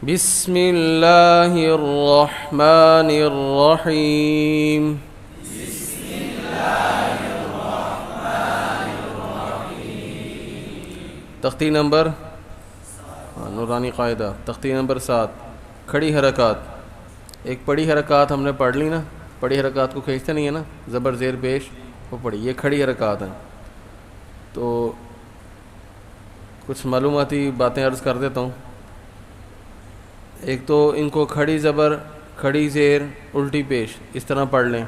بسم اللہ الرحمن الرحیم. تختی نمبر نورانی قاعدہ تختی نمبر 7 کھڑی حرکات. ایک پڑی حرکات ہم نے پڑھ لی نا, پڑی حرکات کو کھینچتے نہیں ہے نا, زبر زیر پیش وہ پڑھی, یہ کھڑی حرکات ہیں. تو کچھ معلوماتی باتیں عرض کر دیتا ہوں. ایک تو ان کو کھڑی زبر کھڑی زیر الٹی پیش اس طرح پڑھ لیں,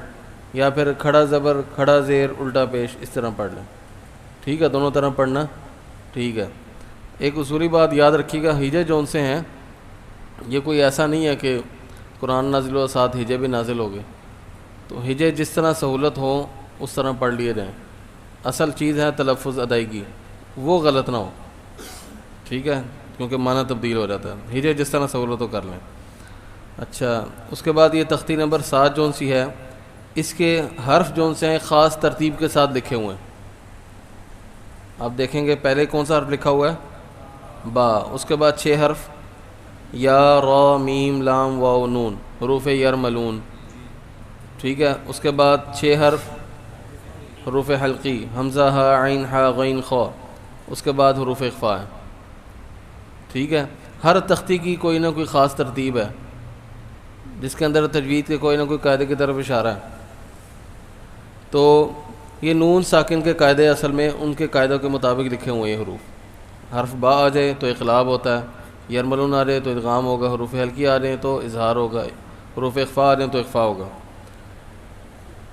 یا پھر کھڑا زبر کھڑا زیر الٹا پیش اس طرح پڑھ لیں. ٹھیک ہے, دونوں طرح پڑھنا ٹھیک ہے. ایک اصولی بات یاد رکھیے گا, ہجے جون سے ہیں یہ کوئی ایسا نہیں ہے کہ قرآن نازل ہو ساتھ ہجے بھی نازل ہو گئے. تو ہجے جس طرح سہولت ہو اس طرح پڑھ لیے جائیں. اصل چیز ہے تلفظ ادائیگی, وہ غلط نہ ہو. ٹھیک ہے, کیونکہ معنی تبدیل ہو جاتا ہے. ہجے جس طرح سہولت ہو کر لیں. اچھا, اس کے بعد یہ تختی نمبر 7 جون سی ہے, اس کے حرف جون سے ہیں خاص ترتیب کے ساتھ لکھے ہوئے ہیں. آپ دیکھیں گے پہلے کون سا حرف لکھا ہوا ہے, با. اس کے بعد 6 حرف یا را میم لام واو نون حروف یرملون. ٹھیک ہے, اس کے بعد 6 حرف حروف حلقی حمزہ ہا عین ہا غین خا. اس کے بعد حروف اخفاء ہے. ٹھیک ہے, ہر تختی کی کوئی نہ کوئی خاص ترتیب ہے جس کے اندر تجوید کے کوئی نہ کوئی قاعدے کی طرف اشارہ ہے. تو یہ نون ساکن کے قاعدے اصل میں ان کے قاعدوں کے مطابق لکھے ہوئے ہیں حروف. حرف با آ جائے تو اقلاب ہوتا ہے, یرملون آ جائے تو ادغام ہوگا, حروف حلقی آ جائیں تو اظہار ہوگا, حروف اخفاء آ جائیں تو اخفاء ہوگا.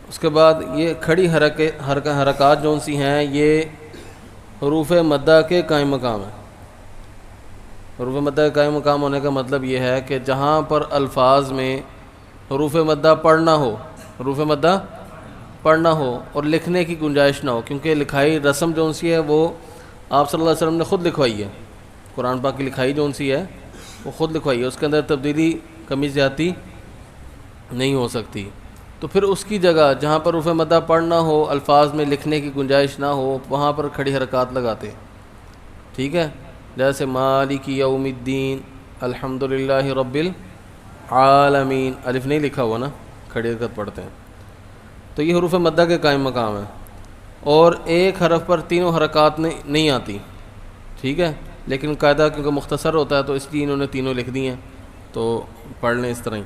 اس کے بعد یہ کھڑی حرکات جون سی ہیں یہ حروف مدہ کے قائم مقام ہیں. حروف مدہ کے قائم مقام ہونے کا مطلب یہ ہے کہ جہاں پر الفاظ میں حروف مدہ پڑھنا ہو, حروف مدہ پڑھنا ہو اور لکھنے کی گنجائش نہ ہو, کیونکہ لکھائی رسم جون سی ہے وہ آپ صلی اللہ علیہ وسلم نے خود لکھوائی ہے. قرآن پاک کی لکھائی جون سی ہے وہ خود لکھوائی ہے, اس کے اندر تبدیلی کمی زیادتی نہیں ہو سکتی. تو پھر اس کی جگہ جہاں پر حروف مدہ پڑھنا ہو, الفاظ میں لکھنے کی گنجائش نہ ہو, وہاں پر کھڑی حرکات لگاتے. ٹھیک ہے, جیسے مالک یوم الدین الحمدللہ رب العالمین, الف نہیں لکھا ہوا نا, کھڑی حرکت پڑھتے ہیں. تو یہ حروف مدہ کے قائم مقام ہے, اور ایک حرف پر تینوں حرکات نہیں آتی. ٹھیک ہے, لیکن قاعدہ کیونکہ مختصر ہوتا ہے تو اس لیے انہوں نے تینوں لکھ دی ہیں, تو پڑھ لیں اس طرح ہی.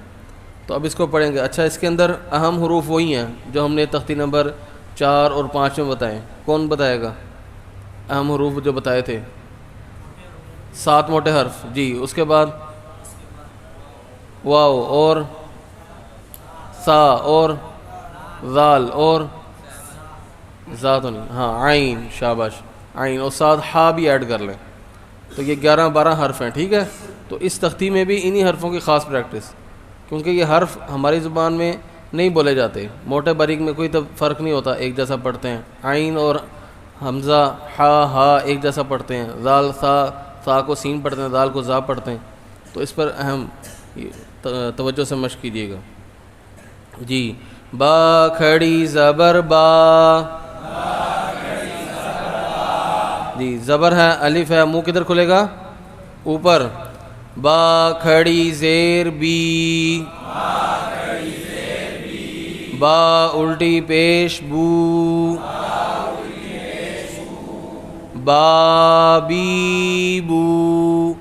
تو اب اس کو پڑھیں گے. اچھا, اس کے اندر اہم حروف وہی ہیں جو ہم نے تختی نمبر 4 اور 5 میں بتائے. کون بتائے گا اہم حروف جو بتائے تھے؟ 7 موٹے حرف. جی, اس کے بعد واو اور سا اور ذال اور ذات نہیں, ہاں عین, شاباش, عین, اور ساتھ ہا بھی ایڈ کر لیں. تو یہ 11-12 حرف ہیں. ٹھیک ہے, تو اس تختی میں بھی انہی حرفوں کی خاص پریکٹس, کیونکہ یہ حرف ہماری زبان میں نہیں بولے جاتے. موٹے باریک میں کوئی فرق نہیں ہوتا, ایک جیسا پڑھتے ہیں. عین اور حمزہ ہا ایک جیسا پڑھتے ہیں. ذال سا کو سین پڑھتے ہیں, ذال کو زا پڑھتے ہیں. تو اس پر اہم توجہ سے مشق کیجیے گا. جی, با کھڑی زبر با. جی, زبر ہے, الف ہے, منہ کدھر کھلے گا؟ اوپر. با کھڑی زیر بی. با الٹی پیش بو. با بی بو.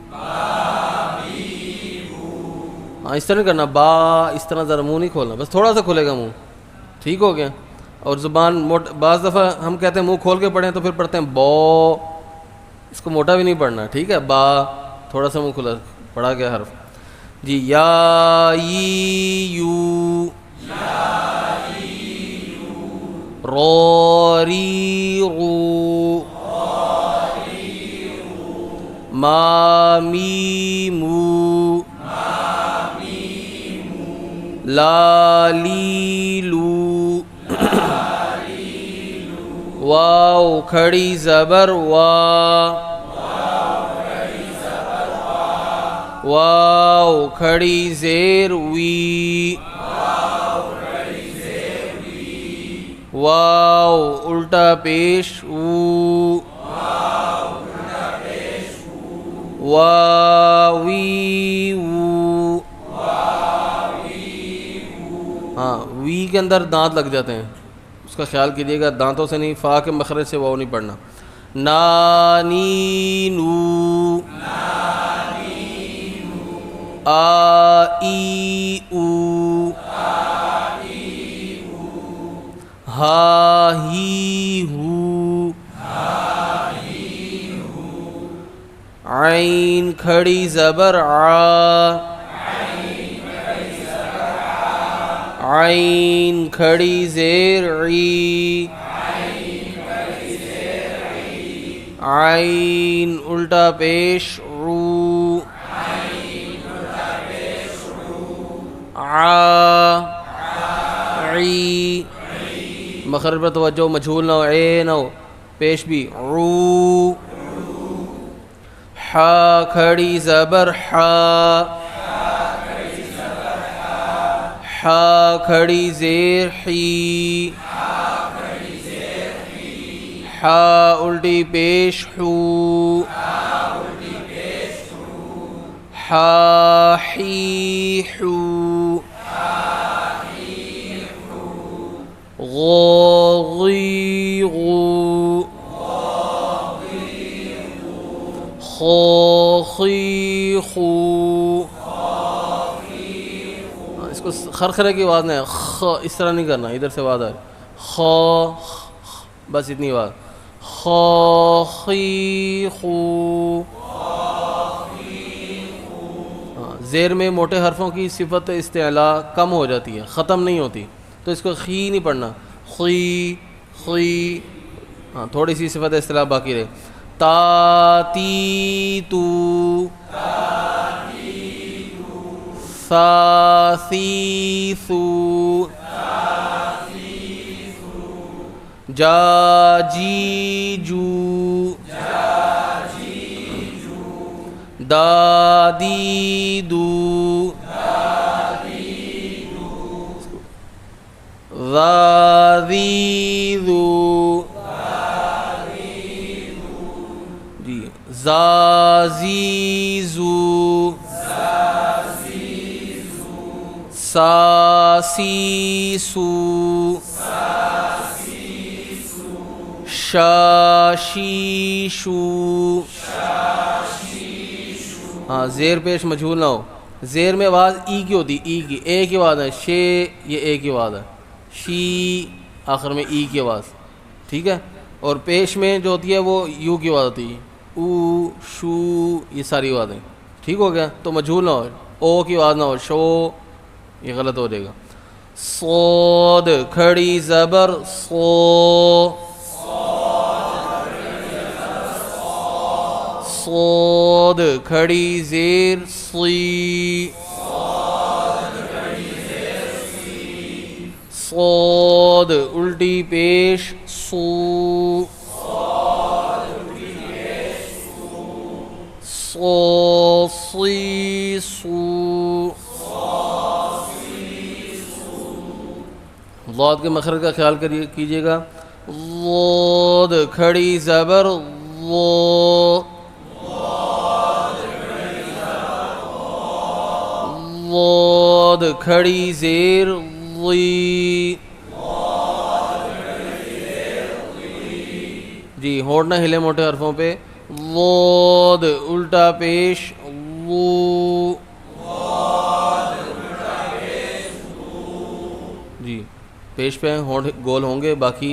ہاں, اس طرح کرنا, با اس طرح ذرا منہ نہیں کھولنا, بس تھوڑا سا کھلے گا منہ. ٹھیک ہو گیا. اور زبان بعض دفعہ ہم کہتے ہیں منہ کھول کے پڑھیں تو پھر پڑھتے ہیں بو, اس کو موٹا بھی نہیں پڑھنا. ٹھیک ہے, با تھوڑا سا منہ کھلا پڑھا گیا حرف. جی, یا ای یو. رو ری رو. ما می مو. لا لی لو. واو کھڑی زبر وا. واو کھڑی زیر وی. واو الٹا پیش او. واوی وی کے اندر دانت لگ جاتے ہیں، اس کا خیال کیجیے گا، دانتوں سے نہیں، فا کے مخرج سے واو نہیں پڑھنا. نانینو، آئی او، ہا ہی ہو، عین کھڑی زبر آ، عین کھڑی زیر عی، عین الٹا پیش رو، آ، عی، مخرج پر توجہ، مجھول نہ ہو، اے نہ ہو، پیش بھی رو، حا کھڑی زبر حا، حا کھڑی زیر حی، حا الٹی پیش حو، حا حی حو، غو غی غو، خو خی خو. اس کو خرخرے کی آواز نہیں، خ اس طرح نہیں کرنا، ادھر سے آواز آئے، خو، بس اتنی آواز، خو خی خو. زیر میں موٹے حرفوں کی صفت استعلا کم ہو جاتی ہے، ختم نہیں ہوتی، تو اس کو خی نہیں پڑھنا، خی خی. ہاں تھوڑی سی صفت استعلا باقی رہے. تا تی تو، سا سی سو، جا جی جو، دا دی دو، ذا ذی ذو، جی زا زی زو، سا سی سو، شا شی شو. ہاں زیر پیش مجھول نہ ہو، زیر میں آواز ای کی ہوتی، ای کی، اے کی آواز ہے، شے یہ اے کی آواز ہے، شی آخر میں ای کی آواز، ٹھیک ہے. اور پیش میں جو ہوتی ہے وہ یو کی آواز ہوتی ہے، او شو، یہ ساری آوازیں، ٹھیک ہو گیا. تو مجھول نہ ہو، او کی آواز نہ ہو، شو، یہ غلط ہو جائے گا. صاد کھڑی زبر صو، صاد کھڑی زیر صی، صاد الٹی پیش سو، صو صی سو. ضاد کے مخرج کا خیال کیجیے گا. ضاد کھڑی زبر ضو، ضاد کھڑی زیر ضی. جی ہونٹ نہ ہلے موٹے حرفوں پہ. ضاد الٹا پیش ضو، جی پیش پہ ہونٹ گول ہوں گے، باقی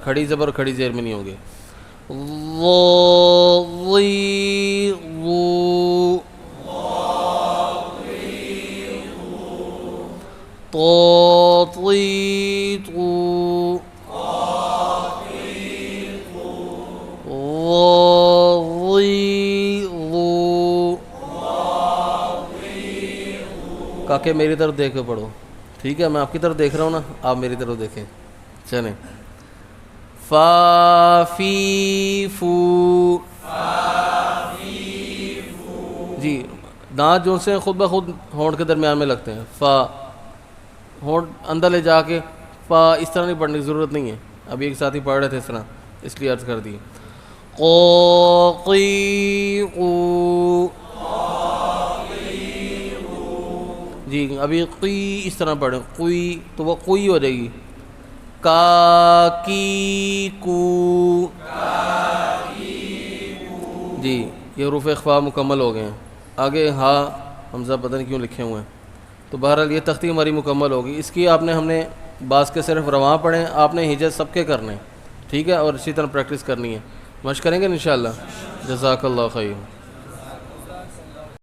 کھڑی زبر کھڑی زیر میں نہیں ہوں گے. ضو ضی ضو، طو طی طو، ضو ضی ضو. کاکے میری طرف دیکھ کے پڑھو، ٹھیک ہے. میں آپ کی طرف دیکھ رہا ہوں نا، آپ میری طرف دیکھیں. چلیں. فا فی فو، جی دانت جو سے خود بخود ہونٹ کے درمیان میں لگتے ہیں. فا ہونٹ اندر لے جا کے فا اس طرح نہیں پڑھنے کی ضرورت نہیں ہے. ابھی ایک ساتھی پڑھ رہے تھے اس طرح، اس لیے عرض کر دی. قو قی قو، جی ابھی قی اس طرح پڑھیں قوی تو وہ قوی ہو جائے گی. کا کی کو. جی یہ حروف اخفاء مکمل ہو گئے ہیں. آگے ہا حمزہ پتہ نہیں کیوں لکھے ہوئے ہیں. تو بہرحال یہ تختی ہماری مکمل ہوگی. اس کی ہم نے بعض کے صرف رواں پڑھیں, آپ نے ہجز سب کے کرنے, ٹھیک ہے, اور اسی طرح پریکٹس کرنی ہے. مشق کریں گے انشاءاللہ. جزاک اللہ خیر.